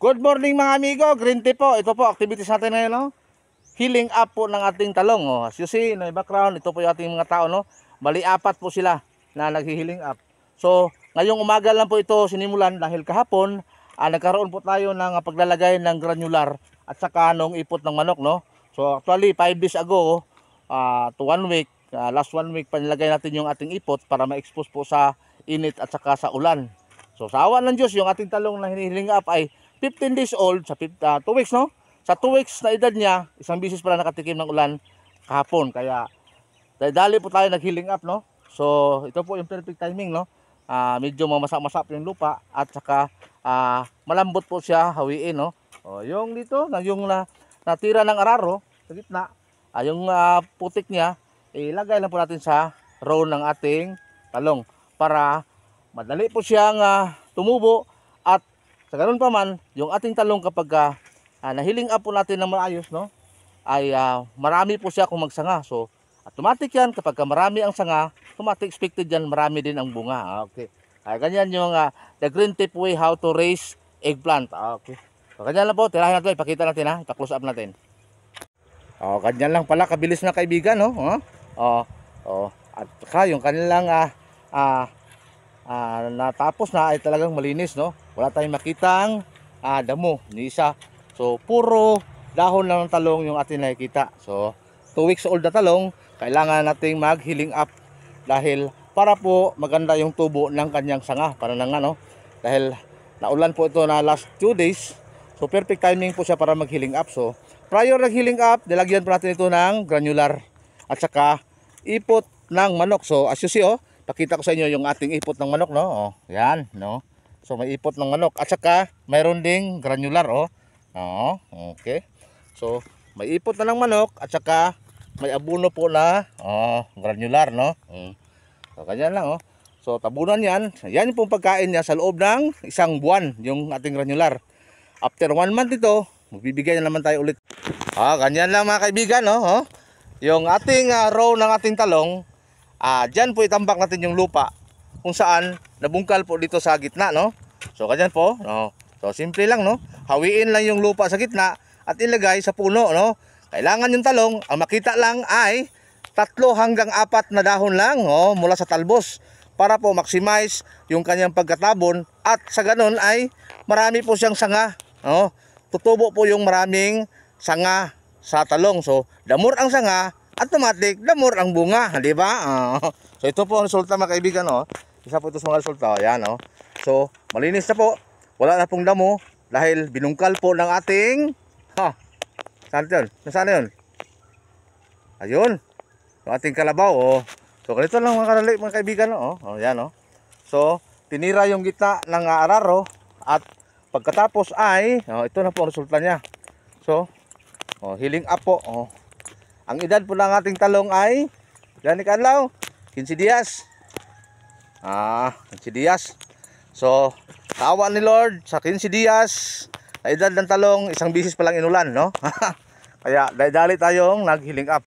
Good morning mga amigo, green tea po. Ito po activities natin ngayon, no? Healing up po ng ating talong, oh. As you see, no, background, ito po yung ating mga tao, no? Bali, 4 po sila na naghi-healing up. So, ngayong umaga lang po ito sinimulan dahil kahapon, nagkaroon po tayo ng paglalagay ng granular at saka nung ipot ng manok, no? So, actually, 5 days ago, to 1 week, last 1 week, panilagay natin yung ating ipot para ma-expose po sa init at saka sa ulan. So, sa awa ng Diyos, yung ating talong na hinihiling up ay 15 days old, sa 2 weeks, no? Sa 2 weeks na edad niya, isang bisis pala nakatikim ng ulan kahapon. Kaya, dali po tayo nag-healing up, no? So, ito po yung perfect timing, no? Medyo mamasak-masak yung lupa at saka malambot po siya hawiin, no? O, yung dito, yung natira ng araro sa gitna, yung putik niya, ilagay lang po natin sa row ng ating talong para madali po siyang tumubo at sa ganun pa man, yung ating talong kapag nahiling up po natin ng maayos, no, ay marami po siya kung magsanga. So, automatic yan, kapag marami ang sanga, automatic expected yan, marami din ang bunga. Okay. Ganyan yung the green tip way how to raise eggplant. Okay. So, ganyan lang po, tirahin natin, ipakita natin, ipa-close up natin. Ganyan lang pala, kabilis na kaibigan, no? At saka yung kanilang natapos na ay talagang malinis, no? Wala tayong makitang damo ni isa. So puro dahon lang ng talong yung ating nakikita. So 2 weeks old na talong, kailangan nating mag-healing up dahil para po maganda yung tubo ng kanyang sanga. Para nang dahil naulan po ito na last 2 days. So perfect timing po siya para mag-healing up. So prior nag-healing up, nilagyan po natin ito ng granular at saka ipot ng manok. So as you see, pakita ko sa inyo yung ating ipot ng manok, no? Yan, no? So may ipot ng manok at saka mayroon ding granular, okay. So may ipot na ng manok at saka may abuno po na granular, no? So ganyan lang, So tabunan yan. Yan yung pong pagkain niya sa loob ng 1 buwan, yung ating granular. After 1 month ito, magbibigay na naman tayo ulit. Ganyan lang mga kaibigan, no? Yung ating row ng ating talong, dyan po itambak natin yung lupa kung saan nabungkal po dito sa gitna, no? So ganyan po, no? So simple lang, no? Hawiin lang yung lupa sa gitna at ilagay sa puno, no? Kailangan yung talong, ang makita lang ay 3 hanggang 4 na dahon lang, mula sa talbos para po maximize yung kanyang pagkatabon at sa ganun ay marami po siyang sanga, tutubo po yung maraming sanga sa talong. So the more ang sanga, automatic, the more ang bunga, di ba? So ito po ang resulta mga kaibigan, Isa po ito sa mga resulta, yan, So malinis na po, wala na pong damo dahil binungkal po ng ating saan yun? Nasaan yun? Ayun, yung ating kalabaw, So ganito lang mga kaibigan, yan, So tinira yung gitna ng araro at pagkatapos ay ito na po ang resulta niya. So healing up po, Ang edad po ng ating talong ay gani kadlaw 15 dias. 15 dias. So, tawa ni Lord sa 15 dias na edad ng talong, isang bisis pa lang inulan, no? Kaya dali tayong nag-healing up.